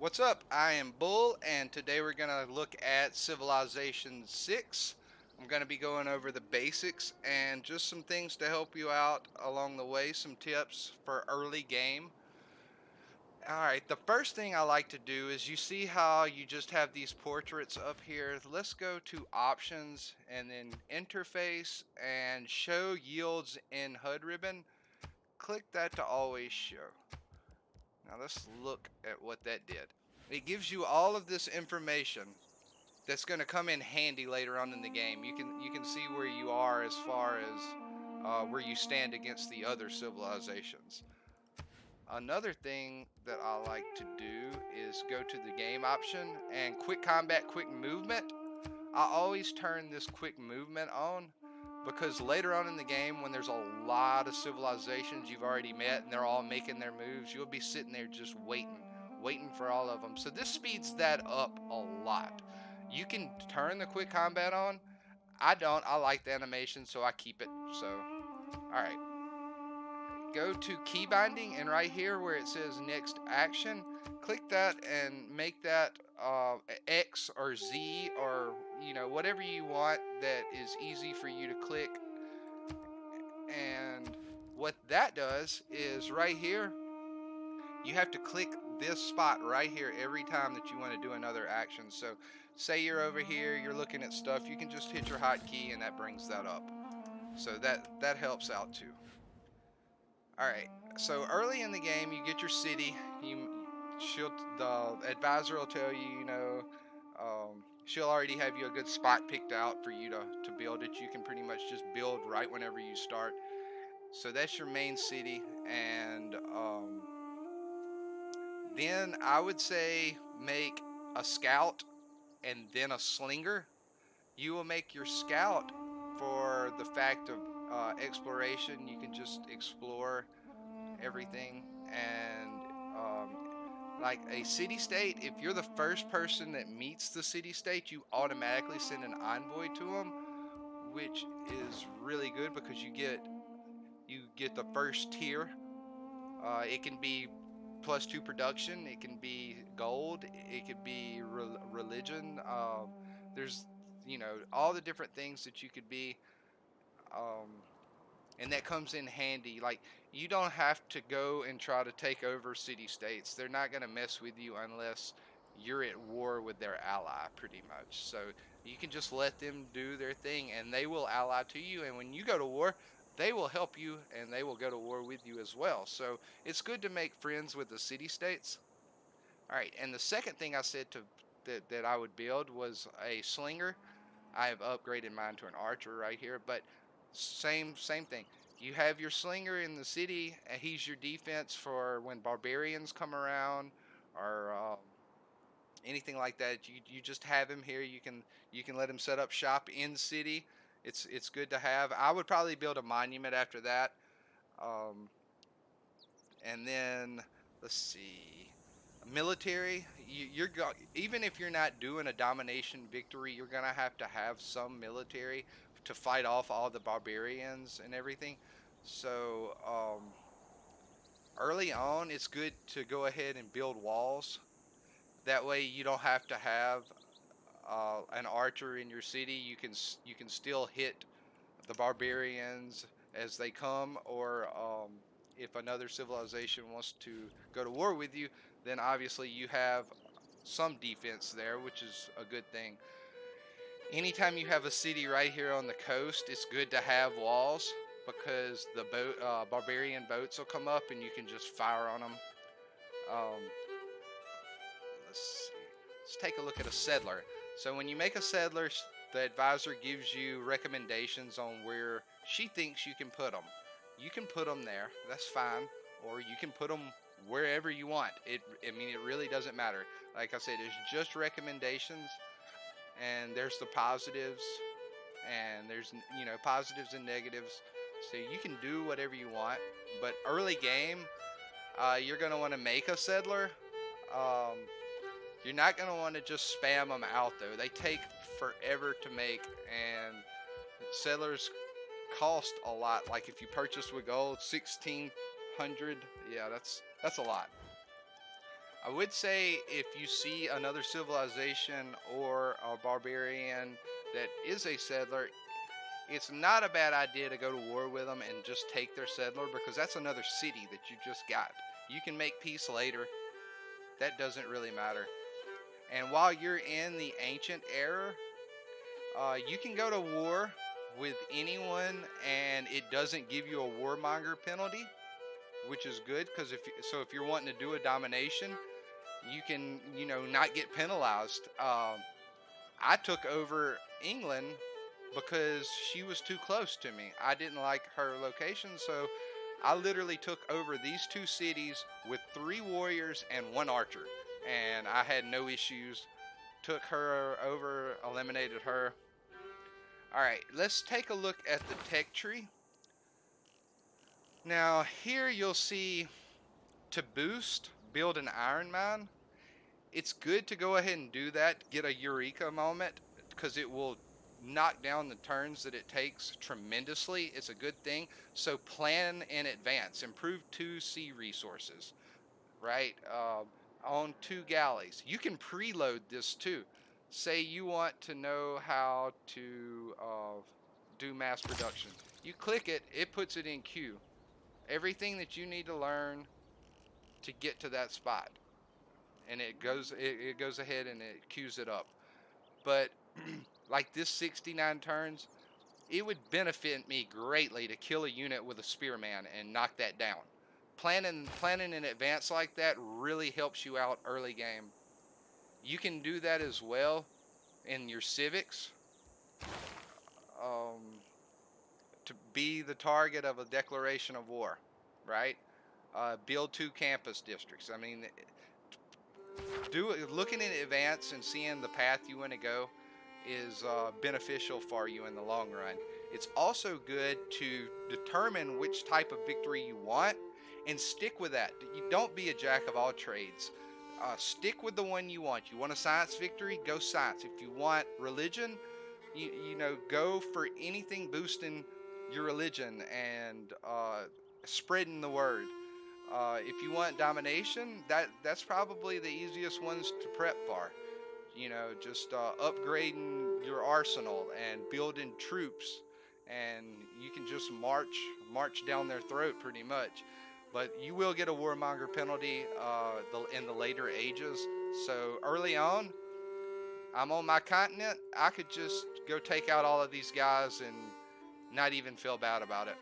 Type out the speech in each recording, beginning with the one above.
What's up? I am Bull, and today we're going to look at Civilization 6. I'm going to be going over the basics and just some things to help you out along the way, some tips for early game. Alright, the first thing I like to do is you see how you just have these portraits up here. Let's go to Options and then Interface and Show Yields in HUD ribbon. Click that to always show. Now let's look at what that did. It gives you all of this information that's going to come in handy later on in the game. You can see where you are as far as where you stand against the other civilizations. Another thing that I like to do is go to the game option and quick combat, quick movement. I always turn this quick movement on because later on in the game, when there's a lot of civilizations you've already met and they're all making their moves, you'll be sitting there just waiting for all of them. So this speeds that up a lot. You can turn the quick combat on. I don't. I like the animation, so I keep it. So, all right. Go to key binding, and right here where it says next action, click that and make that X or Z or whatever you want that is easy for you to click. And what that does is right here, you have to click this spot right here every time that you want to do another action. So say you're over here, you're looking at stuff, you can just hit your hotkey and that brings that up. So that helps out too. All right. So early in the game, you get your city. You, she'll the advisor will tell you, she'll already have you a good spot picked out for you to build it. You can pretty much just build right whenever you start. So that's your main city, and then I would say make a scout and then a slinger. You will make your scout for the fact of exploration. You can just explore everything and um, like a city state, if you're the first person that meets the city state, you automatically send an envoy to them, which is really good because you get the first tier. It can be +2 production, it can be gold, it could be religion. There's all the different things that you could be. um, and that comes in handy. Like, you don't have to go and try to take over city states. They're not going to mess with you unless you're at war with their ally, pretty much. So you can just let them do their thing, and they will ally to you. And when you go to war, they will help you, and they will go to war with you as well. So it's good to make friends with the city states. All right, and the second thing I said that I would build was a slinger. I have upgraded mine to an archer right here, but same thing. You have your slinger in the city, and he's your defense for when barbarians come around or anything like that. You just have him here. You can let him set up shop in city. It's good to have. I would probably build a monument after that. Um, and then let's see, military. Even if you're not doing a domination victory, you're gonna have to have some military to fight off all the barbarians and everything. So early on, it's good to go ahead and build walls. That way, you don't have to have an archer in your city. You can still hit the barbarians as they come, or if another civilization wants to go to war with you, then obviously you have some defense there, which is a good thing. Anytime you have a city right here on the coast, it's good to have walls because the barbarian boats will come up and you can just fire on them. Um, let's see. Let's take a look at a settler. So when you make a settler, the advisor gives you recommendations on where she thinks you can put them. You can put them there, that's fine, or you can put them wherever you want. It really doesn't matter. Like I said, it's just recommendations, and there's the positives, and there's positives and negatives. So you can do whatever you want, but early game, you're gonna want to make a settler. Um, you're not going to want to just spam them out though. They take forever to make, and settlers cost a lot. Like if you purchase with gold, 1,600. Yeah, that's a lot. I would say if you see another civilization or a barbarian that is a settler, it's not a bad idea to go to war with them and just take their settler, because that's another city that you just got. You can make peace later. That doesn't really matter. And while you're in the ancient era, you can go to war with anyone, and it doesn't give you a warmonger penalty, which is good because if you're wanting to do a domination, you can not get penalized. I took over England because she was too close to me. I didn't like her location, so I literally took over these two cities with 3 warriors and 1 archer, and I had no issues. Took her over, eliminated her. All right, let's take a look at the tech tree. Now here you'll see, to boost, build an iron mine. It's good to go ahead and do that, get a eureka moment, because it will knock down the turns that it takes tremendously. It's a good thing. So plan in advance. Improve 2 sea resources, right? On 2 galleys. You can preload this too. Say you want to know how to do mass production. You click it, it puts it in queue. Everything that you need to learn to get to that spot, and it goes ahead and it queues it up. But like this 69 turns, it would benefit me greatly to kill a unit with a spearman and knock that down. Planning in advance like that really helps you out early game. You can do that as well in your civics, to be the target of a declaration of war, right? Build 2 campus districts. I mean, looking in advance and seeing the path you want to go is beneficial for you in the long run. It's also good to determine which type of victory you want and stick with that. You don't be a jack of all trades. Stick with the one you want. You want a science victory? Go science. If you want religion, go for anything boosting your religion and spreading the word. If you want domination, that's probably the easiest ones to prep for. Just upgrading your arsenal and building troops, and you can just march down their throat pretty much. But you will get a warmonger penalty in the later ages. So early on, I'm on my continent, I could just go take out all of these guys and not even feel bad about it.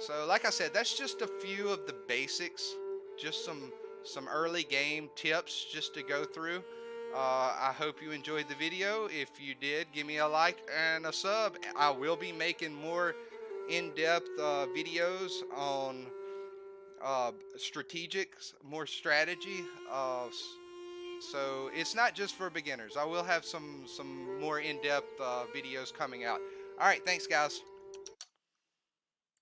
So like I said, that's just a few of the basics, just some early game tips just to go through. I hope you enjoyed the video. If you did, give me a like and a sub. I will be making more in-depth videos on more strategy. So it's not just for beginners. I will have some more in-depth videos coming out. All right, thanks guys.